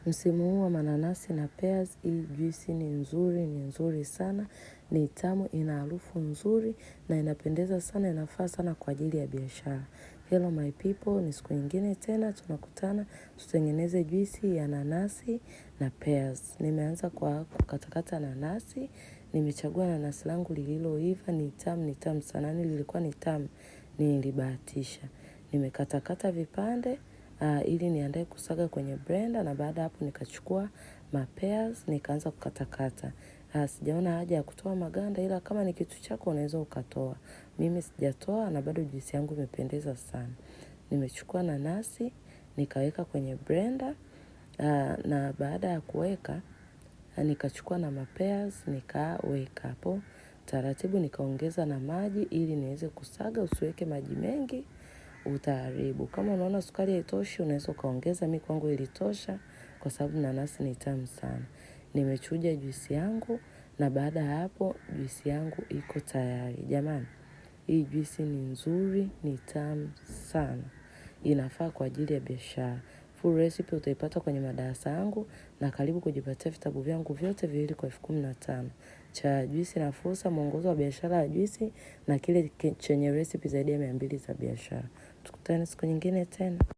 Msimu huu wa mananasi na pears, hii juisi ni nzuri sana, ni tamu, ina harufu nzuri na inapendeza sana, inafaa sana kwa ajili ya biashara. Hello my people, ni siku nyingine tena, tunakutana, tutengeneze juisi ya nanasi na pears. Nimeanza kwa kukatakata nanasi, nimechagua nanasi langu lililoiva, ni tamu sana, lilikuwa ni tamu, nilibahatisha. Nimekatakata vipande, ili niandae kusaga kwenye blender, na baada hapo nikachukua pears nikaanza kukatakata. Sijaona haja ya kutoa maganda, ila kama ni kitu chako unaweza ukatoa. Mimi sijatoa na bado juisi yangu imependeza sana. Nimechukua nanasi, nikaweka kwenye blender, na baada ya kuweka, nikachukua na pears, nikaweka hapo. Taratibu nikaongeza na maji ili niweze kusaga, usiweke maji mengi, utaharibu. Kama unaona sukari haitoshi, unaweza ukaongeza, mimi kwangu ilitosha kwa sababu nanasi ni tamu sana. Nimechuja juisi yangu na baada ya hapo juisi yangu iko tayari. Jamani, hii juisi ni nzuri, ni tamu sana. Inafaa kwa ajili ya biashara. Full recipe utaipata kwenye madarasa yangu, na karibu kujipatia vitabu vyangu vyote viwili kwa 15,000. Cha juisi na fursa, mwongozo wa biashara ya juisi, na kile chenye recipe zaidi ya 200 za biashara. Tukutane siku nyingine tena.